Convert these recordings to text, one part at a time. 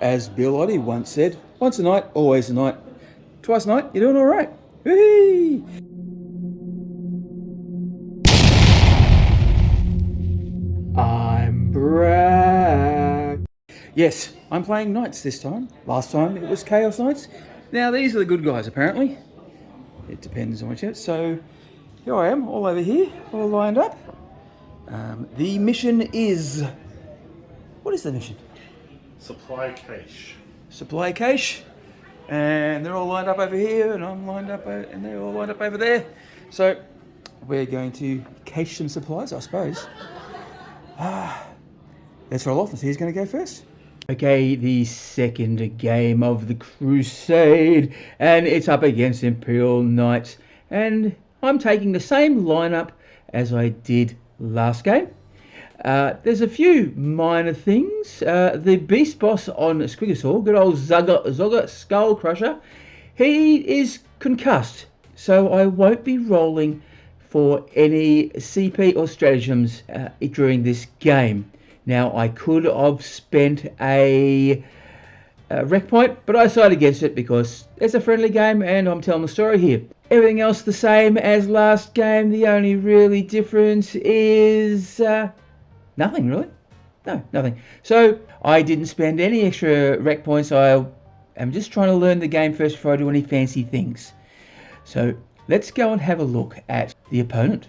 As Bill Oddie once said, once a night, always a night. Twice a night, you're doing all right. Whee! I'm Brak. Yes, I'm playing Knights this time. Last time it was Chaos Knights. Now these are the good guys apparently. It depends on which. So here I am, all over here, all lined up. The mission is... What is the mission? Supply cache. Supply cache. And they're all lined up over here, and I'm lined up, and they're all lined up over there. So we're going to cache some supplies, I suppose. Let's roll off and see who's going to go first. Okay, the second game of the Crusade, and it's up against Imperial Knights, and I'm taking the same lineup as I did last game. There's a few minor things. The beast boss on Squigosaur, good old Zogger Skull Crusher, he is concussed, so I won't be rolling for any CP or stratagems during this game. Now, I could have spent a rec point, but I decided against it because it's a friendly game and I'm telling the story here. Everything else the same as last game. The only really difference is nothing, really. No, nothing. So I didn't spend any extra rec points. I am just trying to learn the game first before I do any fancy things. So let's go and have a look at the opponent.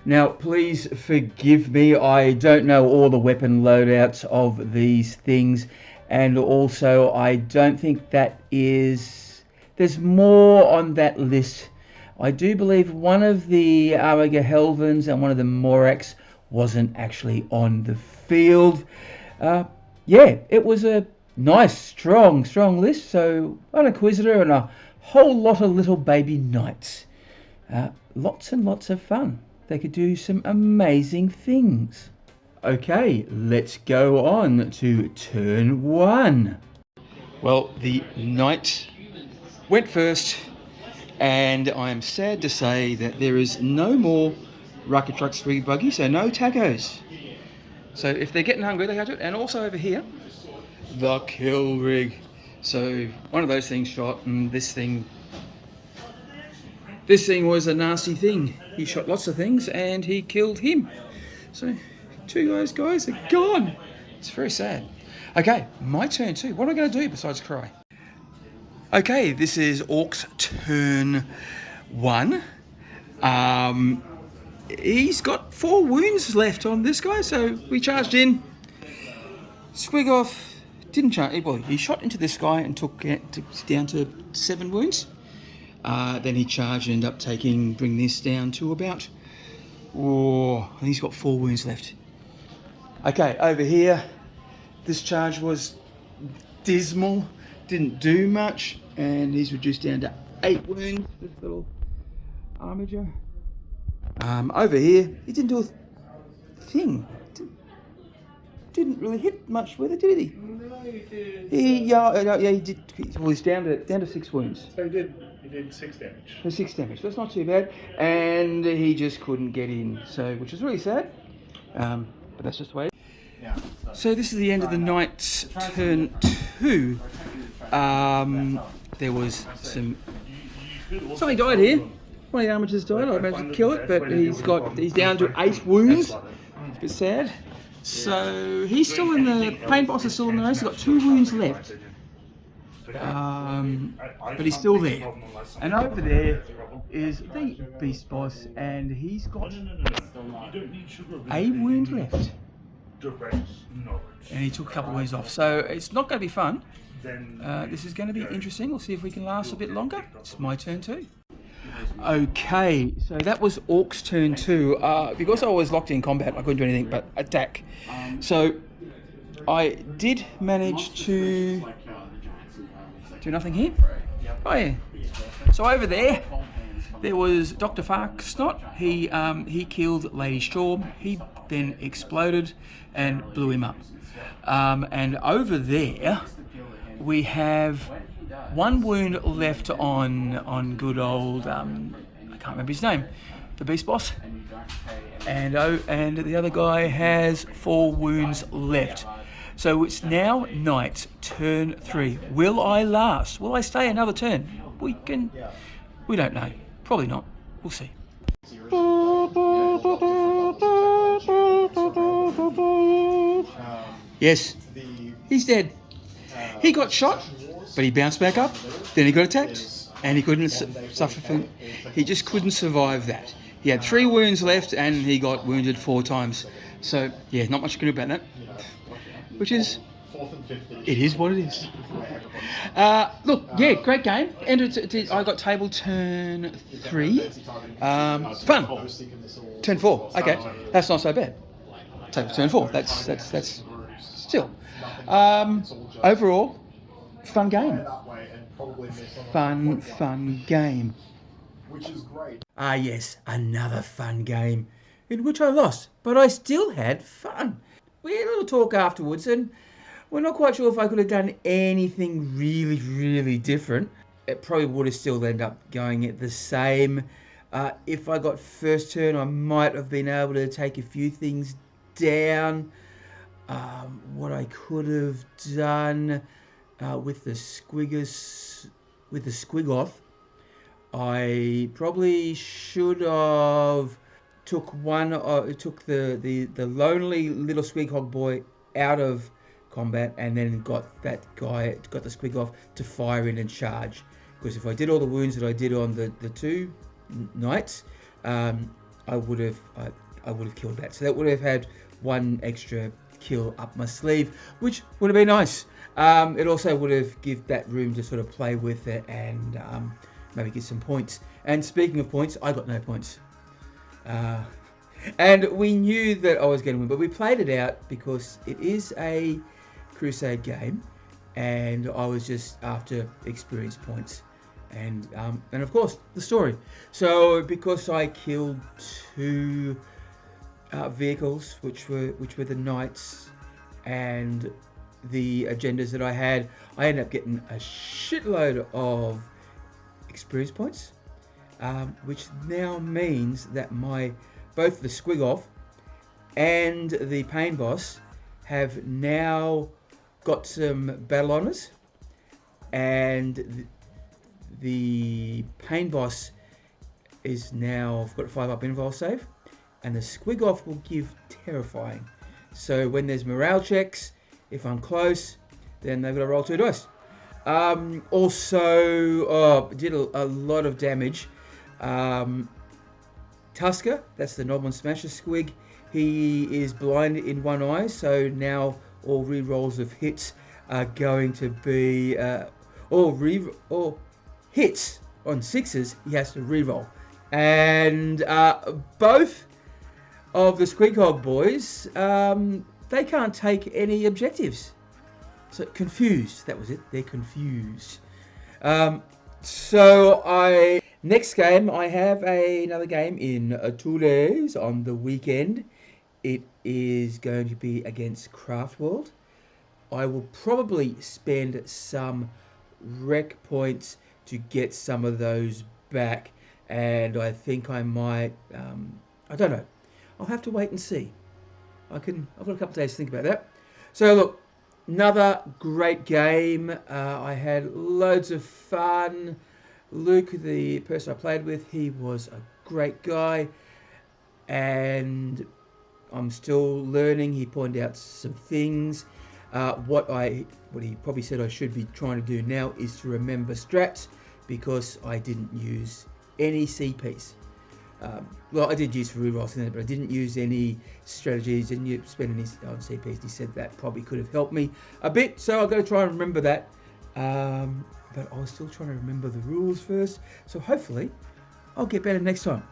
Now, please forgive me, I don't know all the weapon loadouts of these things, and also I don't think that is... There's more on that list. I do believe one of the Armiger Helvens and one of the ORKS wasn't actually on the field. Yeah, it was a nice, strong list, so an Inquisitor and a whole lot of little baby knights. Lots and lots of fun. They could do some amazing things. Okay, let's go on to turn one. Well, the knight went first, and I am sad to say that there is no more Rocket Truck Street Buggy, so no tacos. So if they're getting hungry, they have to. And also over here, the kill rig. So one of those things shot, and this thing was a nasty thing. He shot lots of things and he killed him. So two of those guys are gone. It's very sad. Okay, my turn too. What am I going to do besides cry? Okay, this is Ork's turn one. He's got 4 wounds left on this guy, so we charged in. Squigoff didn't charge. Well, he shot into this guy and took down to 7 wounds. Then he charged and ended up bring this down to about, and he's got 4 wounds left. Okay, over here, this charge was dismal, didn't do much, and he's reduced down to 8 wounds, this little armiger. Over here, he didn't do a thing. Didn't really hit much with it, did he? No, he did. He did. Well, he's down to 6 wounds. So he did 6 damage. 6 damage. That's not too bad. And he just couldn't get in, so which is really sad. But that's just the way. So this is the end of the Knight's turn 2. There was somebody died here. One of the armatures died. I managed to kill it, but he's down to 8 wounds. It's a bit sad. So he's still in the paint boss is still in the race. He's got 2 wounds left, but he's still there. And over there is the beast boss, and he's got a wound left. And he took a couple of wounds off, so it's not going to be fun. This is going to be interesting. We'll see if we can last a bit longer. It's my turn too. Okay, so that was Ork's turn 2. Because I was locked in combat, I couldn't do anything but attack. So I did manage to do nothing here. Oh yeah. So over there was Dr. Farksnot. He killed Lady Storm. He then exploded and blew him up. And over there we have 1 wound left on good old I can't remember his name, the beast boss, and the other guy has 4 wounds left. So it's now night, turn 3. Will I last? Will I stay another turn? We don't know. Probably not. We'll see. Yes, he's dead. He got shot, but he bounced back up. Then he got attacked, and he couldn't suffer from. He just couldn't survive that. He had 3 wounds left, and he got wounded 4 times. So yeah, not much you can do about that. Which is, it is what it is. Look, yeah, great game. And I got table turn 3. Fun. Turn 4. Okay, that's not so bad. Table turn 4. That's still. Overall, fun game. Fun game. Which is great. Ah yes, another fun game in which I lost, but I still had fun. We had a little talk afterwards, and we're not quite sure if I could have done anything really different. It probably would have still ended up going at the same. If I got first turn, I might have been able to take a few things down. What I could have done with the squig off, I probably should have took the lonely little squig hog boy out of combat, and then got the squig off to fire in and charge. Because if I did all the wounds that I did on the 2 knights, I would have killed that. So that would have had 1 extra kill up my sleeve, which would have been nice. It also would have given that room to sort of play with it and maybe get some points. And speaking of points, I got no points. And we knew that I was going to win, but we played it out because it is a Crusade game, and I was just after experience points, and of course the story. So because I killed 2 vehicles, which were the knights, and the agendas that I had, I ended up getting a shitload of experience points, which now means that both the squig off and the pain boss have now got some battle honors, and the pain boss is now, I've got a 5-up invul save, and the squig off will give terrifying. So when there's morale checks, if I'm close, then they've got to roll 2 dice. Also, did a lot of damage. Tusker, that's the Knob and Smasher squig, he is blind in 1 eye, so now all re-rolls of hits are going to be, or hits on 6s, he has to re-roll. And both of the Squig Hog boys, they can't take any objectives. So confused, that was it, they're confused. Next game, I have another game in 2 days on the weekend. It is going to be against Craftworld. I will probably spend some rec points to get some of those back, and I think I might, I don't know, I'll have to wait and see. I've got a couple of days to think about that. So look, another great game. I had loads of fun. Luke, the person I played with, he was a great guy, and I'm still learning. He pointed out some things. What he probably said I should be trying to do now is to remember strats, because I didn't use any CPs. Well, I did use for rerolls in there, but I didn't use any strategies, didn't spend any on CPs. He said that probably could have helped me a bit, so I've got to try and remember that. But I was still trying to remember the rules first, so hopefully I'll get better next time.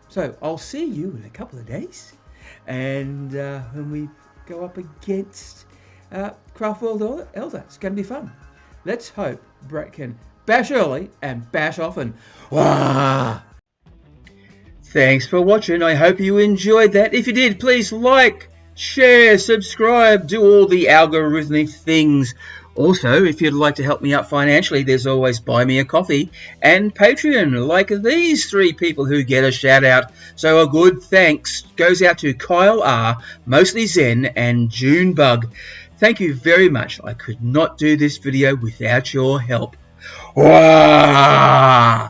So I'll see you in a couple of days, and when we go up against Craftworld Elder, it's going to be fun. Let's hope Brett can bash early and bash often. Wah! Thanks for watching. I hope you enjoyed that. If you did, please like, share, subscribe, do all the algorithmic things. Also, if you'd like to help me out financially, there's always Buy Me a Coffee and Patreon, like these 3 people who get a shout out. So a good thanks goes out to Kyle R, Mostly Zen, and Junebug. Thank you very much. I could not do this video without your help. Wah!